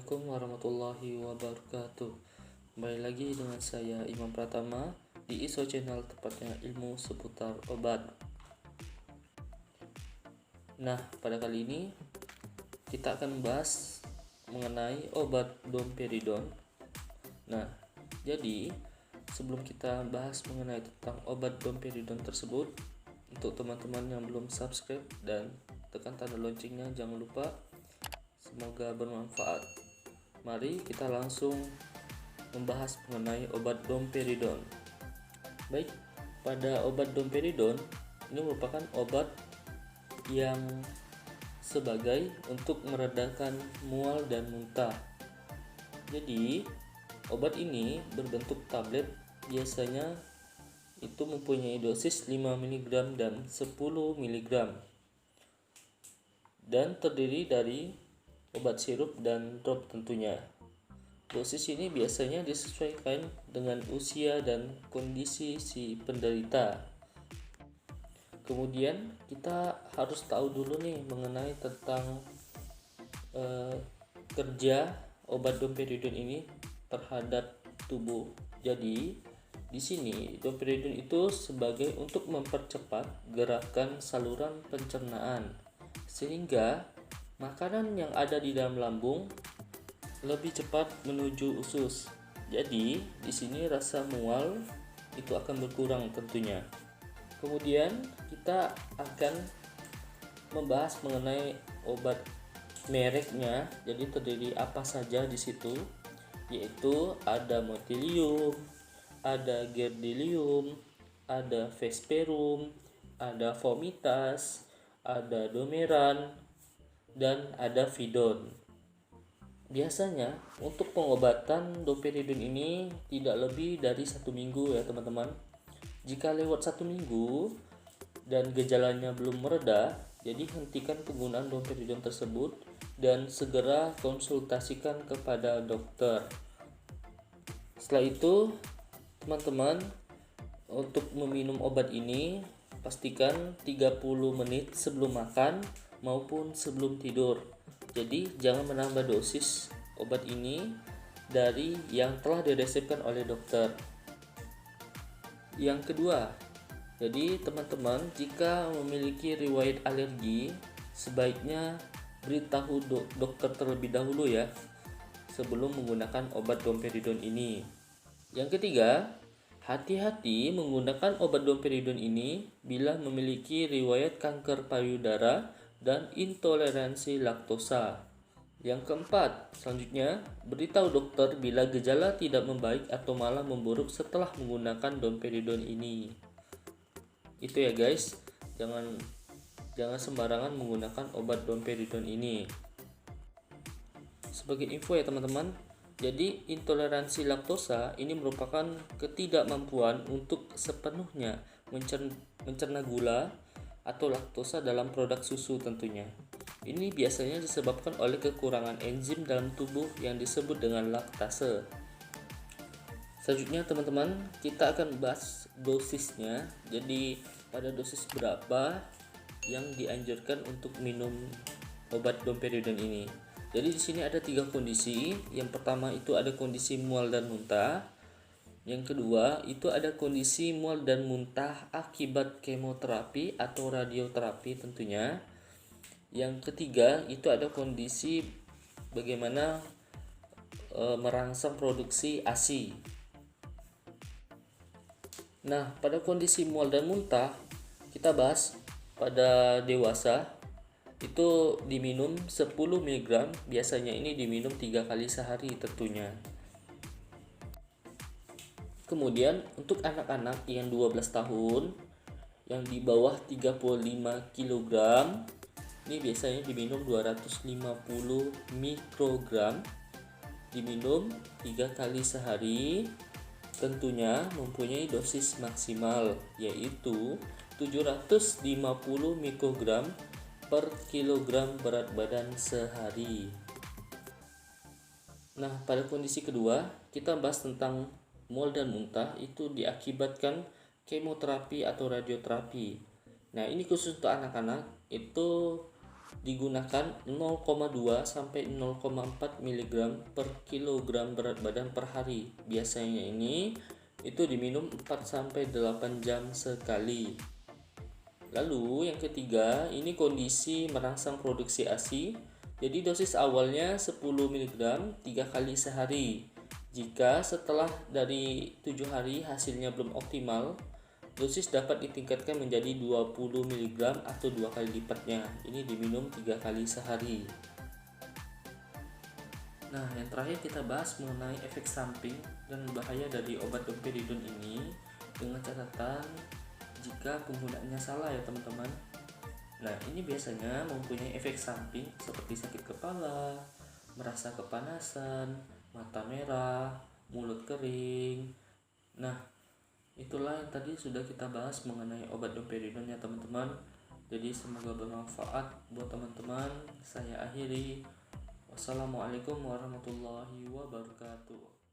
Assalamualaikum warahmatullahi wabarakatuh. Kembali lagi dengan saya Imam Pratama di ISO Channel, tepatnya ilmu seputar obat. Nah, pada kali ini kita akan membahas mengenai obat domperidon. Nah, jadi sebelum kita bahas mengenai tentang obat domperidon tersebut, untuk teman-teman yang belum subscribe dan tekan tanda loncengnya, jangan lupa. Semoga bermanfaat. Mari kita langsung membahas mengenai obat domperidon. Baik, pada obat domperidon ini merupakan obat yang sebagai untuk meredakan mual dan muntah. Jadi, obat ini berbentuk tablet, biasanya itu mempunyai dosis 5 mg dan 10 mg, dan terdiri dari obat sirup dan drop tentunya. Dosis ini biasanya disesuaikan dengan usia dan kondisi si penderita. Kemudian kita harus tahu dulu nih mengenai tentang kerja obat domperidon ini terhadap tubuh. Jadi di sini domperidon itu sebagai untuk mempercepat gerakan saluran pencernaan, sehingga makanan yang ada di dalam lambung lebih cepat menuju usus. Jadi, di sini rasa mual itu akan berkurang tentunya. Kemudian, kita akan membahas mengenai obat mereknya. Jadi terdiri apa saja di situ, yaitu ada Motilium, ada Gerdilium, ada Vesperum, ada Vomitas, ada Domeran, dan ada Vidon. Biasanya untuk pengobatan domperidon ini tidak lebih dari 1 minggu ya teman-teman. Jika lewat 1 minggu dan gejalanya belum mereda, jadi hentikan penggunaan domperidon tersebut dan segera konsultasikan kepada dokter. Setelah itu teman-teman, untuk meminum obat ini pastikan 30 menit sebelum makan maupun sebelum tidur. Jadi jangan menambah dosis obat ini dari yang telah diresepkan oleh dokter. Yang kedua, jadi teman-teman jika memiliki riwayat alergi, sebaiknya beritahu dokter terlebih dahulu ya sebelum menggunakan obat domperidon ini. Yang ketiga, hati-hati menggunakan obat domperidon ini bila memiliki riwayat kanker payudara dan intoleransi laktosa. Yang keempat, selanjutnya beritahu dokter bila gejala tidak membaik atau malah memburuk setelah menggunakan domperidon ini. Itu ya guys, jangan sembarangan menggunakan obat domperidon ini. Sebagai info ya teman-teman, jadi intoleransi laktosa ini merupakan ketidakmampuan untuk sepenuhnya mencerna gula atau laktosa dalam produk susu tentunya. Ini biasanya disebabkan oleh kekurangan enzim dalam tubuh yang disebut dengan laktase. Selanjutnya teman-teman, kita akan bahas dosisnya. Jadi pada dosis berapa yang dianjurkan untuk minum obat domperidon ini. Jadi di sini ada 3 kondisi. Yang pertama itu ada kondisi mual dan muntah. Yang kedua itu ada kondisi mual dan muntah akibat kemoterapi atau radioterapi tentunya. Yang ketiga itu ada kondisi bagaimana merangsang produksi ASI. Nah, pada kondisi mual dan muntah kita bahas pada dewasa itu diminum 10 mg, biasanya ini diminum 3 kali sehari tentunya. Kemudian untuk anak-anak yang 12 tahun yang di bawah 35 kg, ini biasanya diminum 250 mikrogram, diminum 3 kali sehari, tentunya mempunyai dosis maksimal yaitu 750 mikrogram per kilogram berat badan sehari. Nah, pada kondisi kedua kita bahas tentang mual dan muntah itu diakibatkan kemoterapi atau radioterapi. Nah, ini khusus untuk anak-anak itu digunakan 0,2 sampai 0,4 mg per kilogram berat badan per hari. Biasanya ini itu diminum 4 sampai 8 jam sekali. Lalu yang ketiga, ini kondisi merangsang produksi ASI. Jadi dosis awalnya 10 mg 3 kali sehari. Jika setelah dari 7 hari hasilnya belum optimal, dosis dapat ditingkatkan menjadi 20 mg atau 2 kali lipatnya. Ini diminum 3 kali sehari. Nah, yang terakhir kita bahas mengenai efek samping dan bahaya dari obat domperidon ini dengan catatan jika penggunaannya salah ya teman-teman. Nah, ini biasanya mempunyai efek samping seperti sakit kepala, merasa kepanasan, mata merah, mulut kering. Nah, itulah yang tadi sudah kita bahas mengenai obat domperidon ya teman-teman. Jadi semoga bermanfaat buat teman-teman. Saya akhiri. Wassalamualaikum warahmatullahi wabarakatuh.